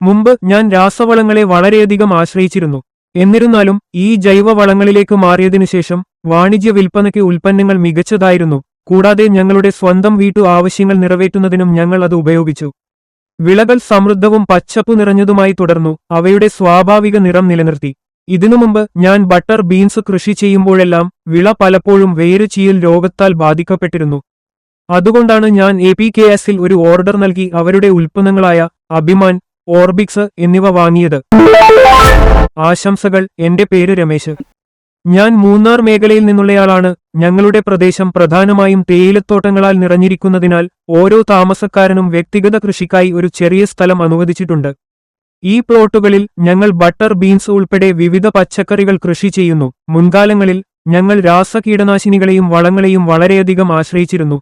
മുമ്പ് ഞാൻ രാസവളങ്ങളെ വളരെയധികം ആശ്രയിച്ചിരുന്നു. എന്നിരുന്നാലും ഈ ജൈവവളങ്ങളിലേക്ക് മാറിയതിനുശേഷം വാണിജ്യ വിൽപ്പനയ്ക്ക് ഉൽപ്പന്നങ്ങൾ മികച്ചതായിരുന്നു. കൂടാതെ ഞങ്ങളുടെ സ്വന്തം വീട്ടു ആവശ്യങ്ങൾ നിറവേറ്റുന്നതിനും ഞങ്ങൾ അത് ഉപയോഗിച്ചു. വിളകൾ സമൃദ്ധവും പച്ചപ്പു നിറഞ്ഞതുമായി തുടർന്നു. അവയുടെ സ്വാഭാവിക നിറം നിലനിർത്തി. ഇതിനുമുമ്പ് ഞാൻ ബട്ടർ ബീൻസ് കൃഷി ചെയ്യുമ്പോഴെല്ലാം വിള പലപ്പോഴും വേരുചീയൽ രോഗത്താൽ ബാധിക്കപ്പെട്ടിരുന്നു. അതുകൊണ്ടാണ് ഞാൻ APKSൽ ഒരു ഓർഡർ നൽകി അവരുടെ ഉൽപ്പന്നങ്ങളായ അഭിമാൻ, ഓർബിക്സ് എന്നിവ വാങ്ങിയത്. ആശംസകൾ. എന്റെ പേര് രമേശ്. ഞാൻ മൂന്നാർ മേഖലയിൽ നിന്നുള്ളയാളാണ്. ഞങ്ങളുടെ പ്രദേശം പ്രധാനമായും തേയിലത്തോട്ടങ്ങളാൽ നിറഞ്ഞിരിക്കുന്നതിനാൽ ഓരോ താമസക്കാരനും വ്യക്തിഗത കൃഷിക്കായി ഒരു ചെറിയ സ്ഥലം അനുവദിച്ചിട്ടുണ്ട്. ഈ പ്ലോട്ടുകളിൽ ഞങ്ങൾ ബട്ടർ ബീൻസ് ഉൾപ്പെടെ വിവിധ പച്ചക്കറികൾ കൃഷി ചെയ്യുന്നു. മുൻകാലങ്ങളിൽ ഞങ്ങൾ രാസകീടനാശിനികളെയും വളങ്ങളെയും വളരെയധികം ആശ്രയിച്ചിരുന്നു.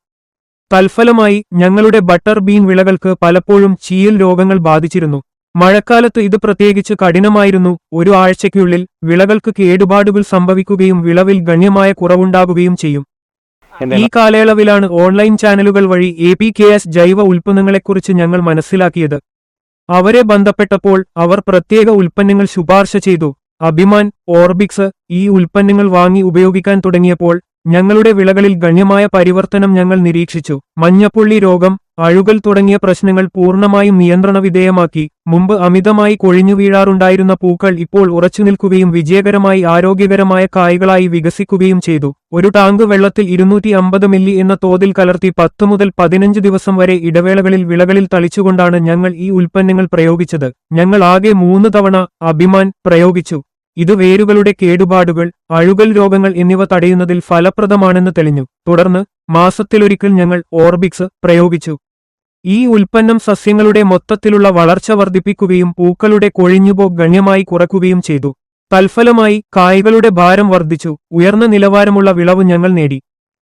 തൽഫലമായി ഞങ്ങളുടെ ബട്ടർ ബീൻ വിളകൾക്ക് പലപ്പോഴും ചീയൽ രോഗങ്ങൾ ബാധിച്ചിരുന്നു. മഴക്കാലത്ത് ഇത് പ്രത്യേകിച്ച് കഠിനമായിരുന്നു. ഒരു ആഴ്ചയ്ക്കുള്ളിൽ വിളകൾക്ക് കേടുപാടുകൾ സംഭവിക്കുകയും വിളവിൽ ഗണ്യമായ കുറവുണ്ടാകുകയും ചെയ്യും. ഈ കാലയളവിലാണ് ഓൺലൈൻ ചാനലുകൾ വഴി APKS ജൈവ ഉൽപ്പന്നങ്ങളെക്കുറിച്ച് ഞങ്ങൾ മനസ്സിലാക്കിയത്. അവരെ ബന്ധപ്പെട്ടപ്പോൾ അവർ പ്രത്യേക ഉൽപ്പന്നങ്ങൾ ശുപാർശ ചെയ്തു. അഭിമാൻ, ഓർബിക്സ് ഈ ഉൽപ്പന്നങ്ങൾ വാങ്ങി ഉപയോഗിക്കാൻ തുടങ്ങിയപ്പോൾ ഞങ്ങളുടെ വിളകളിൽ ഗണ്യമായ പരിവർത്തനം ഞങ്ങൾ നിരീക്ഷിച്ചു. മഞ്ഞപ്പുള്ളി രോഗം, അഴുകൽ തുടങ്ങിയ പ്രശ്നങ്ങൾ പൂർണ്ണമായും നിയന്ത്രണവിധേയമാക്കി. മുമ്പ് അമിതമായി കൊഴിഞ്ഞു വീഴാറുണ്ടായിരുന്ന പൂക്കൾ ഇപ്പോൾ ഉറച്ചുനിൽക്കുകയും വിജയകരമായി ആരോഗ്യകരമായ കായ്കളായി വികസിക്കുകയും ചെയ്തു. ഒരു ടാങ്ക് വെള്ളത്തിൽ 250 മില്ലി എന്ന തോതിൽ കലർത്തി 10 മുതൽ 15 ദിവസം വരെ ഇടവേളകളിൽ വിളകളിൽ തളിച്ചുകൊണ്ടാണ് ഞങ്ങൾ ഈ ഉൽപ്പന്നങ്ങൾ പ്രയോഗിച്ചത്. ഞങ്ങൾ ആകെ 3 തവണ അഭിമാൻ പ്രയോഗിച്ചു. ഇത് വേരുകളുടെ കേടുപാടുകൾ, അഴുകൽ രോഗങ്ങൾ എന്നിവ തടയുന്നതിൽ ഫലപ്രദമാണെന്ന് തെളിഞ്ഞു. തുടർന്ന് മാസത്തിലൊരിക്കൽ ഞങ്ങൾ ഓർബിക്സ് പ്രയോഗിച്ചു. ഈ ഉൽപ്പന്നം സസ്യങ്ങളുടെ മൊത്തത്തിലുള്ള വളർച്ച വർദ്ധിപ്പിക്കുകയും പൂക്കളുടെ കൊഴിഞ്ഞുപോക്ക് ഗണ്യമായി കുറയ്ക്കുകയും ചെയ്തു. തൽഫലമായി കായ്കളുടെ ഭാരം വർദ്ധിച്ചു. ഉയർന്ന നിലവാരമുള്ള വിളവ് ഞങ്ങൾ നേടി.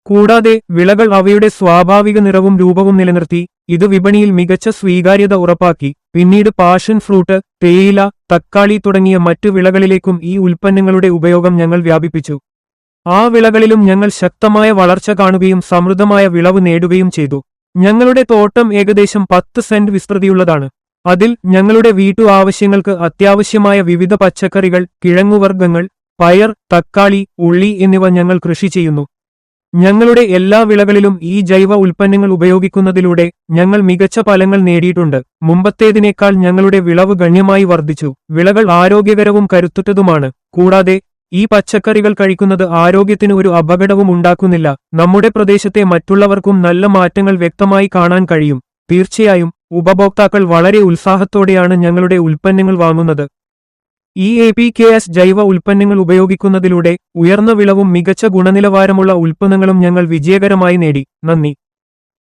കൂടാതെ വിളകൾ അവയുടെ സ്വാഭാവിക നിറവും രൂപവും നിലനിർത്തി. ഇത് വിപണിയിൽ മികച്ച സ്വീകാര്യത ഉറപ്പാക്കി. പിന്നീട് പാഷൻ ഫ്രൂട്ട്, തേയില, തക്കാളി തുടങ്ങിയ മറ്റു വിളകളിലേക്കും ഈ ഉൽപ്പന്നങ്ങളുടെ ഉപയോഗം ഞങ്ങൾ വ്യാപിപ്പിച്ചു. ആ വിളകളിലും ഞങ്ങൾ ശക്തമായ വളർച്ച കാണുകയും സമൃദ്ധമായ വിളവ് നേടുകയും ചെയ്തു. ഞങ്ങളുടെ തോട്ടം ഏകദേശം 10 സെന്റ് വിസ്തൃതിയുള്ളതാണ്. അതിൽ ഞങ്ങളുടെ വീട്ടു ആവശ്യങ്ങൾക്ക് അത്യാവശ്യമായ വിവിധ പച്ചക്കറികൾ, കിഴങ്ങുവർഗ്ഗങ്ങൾ, പയർ, തക്കാളി, ഉള്ളി എന്നിവ ഞങ്ങൾ കൃഷി ചെയ്യുന്നു. ഞങ്ങളുടെ എല്ലാ വിളകളിലും ഈ ജൈവ ഉൽപ്പന്നങ്ങൾ ഉപയോഗിക്കുന്നതിലൂടെ ഞങ്ങൾ മികച്ച ഫലങ്ങൾ നേടിയിട്ടുണ്ട്. മുമ്പത്തേതിനേക്കാൾ ഞങ്ങളുടെ വിളവ് ഗണ്യമായി വർദ്ധിച്ചു. വിളകൾ ആരോഗ്യകരവും കരുത്തുറ്റതുമാണ്. കൂടാതെ ഈ പച്ചക്കറികൾ കഴിക്കുന്നത് ആരോഗ്യത്തിന് ഒരു അപകടവും ഉണ്ടാക്കുന്നില്ല. നമ്മുടെ പ്രദേശത്തെ മറ്റുള്ളവർക്കും നല്ല മാറ്റങ്ങൾ വ്യക്തമായി കാണാൻ കഴിയും. തീർച്ചയായും ഉപഭോക്താക്കൾ വളരെ ഉത്സാഹത്തോടെയാണ് ഞങ്ങളുടെ ഉൽപ്പന്നങ്ങൾ വാങ്ങുന്നത്. ഈ APKS ജൈവ ഉൽപ്പന്നങ്ങൾ ഉപയോഗിക്കുന്നതിലൂടെ ഉയർന്ന വിളവും മികച്ച ഗുണനിലവാരമുള്ള ഉൽപ്പന്നങ്ങളും ഞങ്ങൾ വിജയകരമായി നേടി. നന്ദി.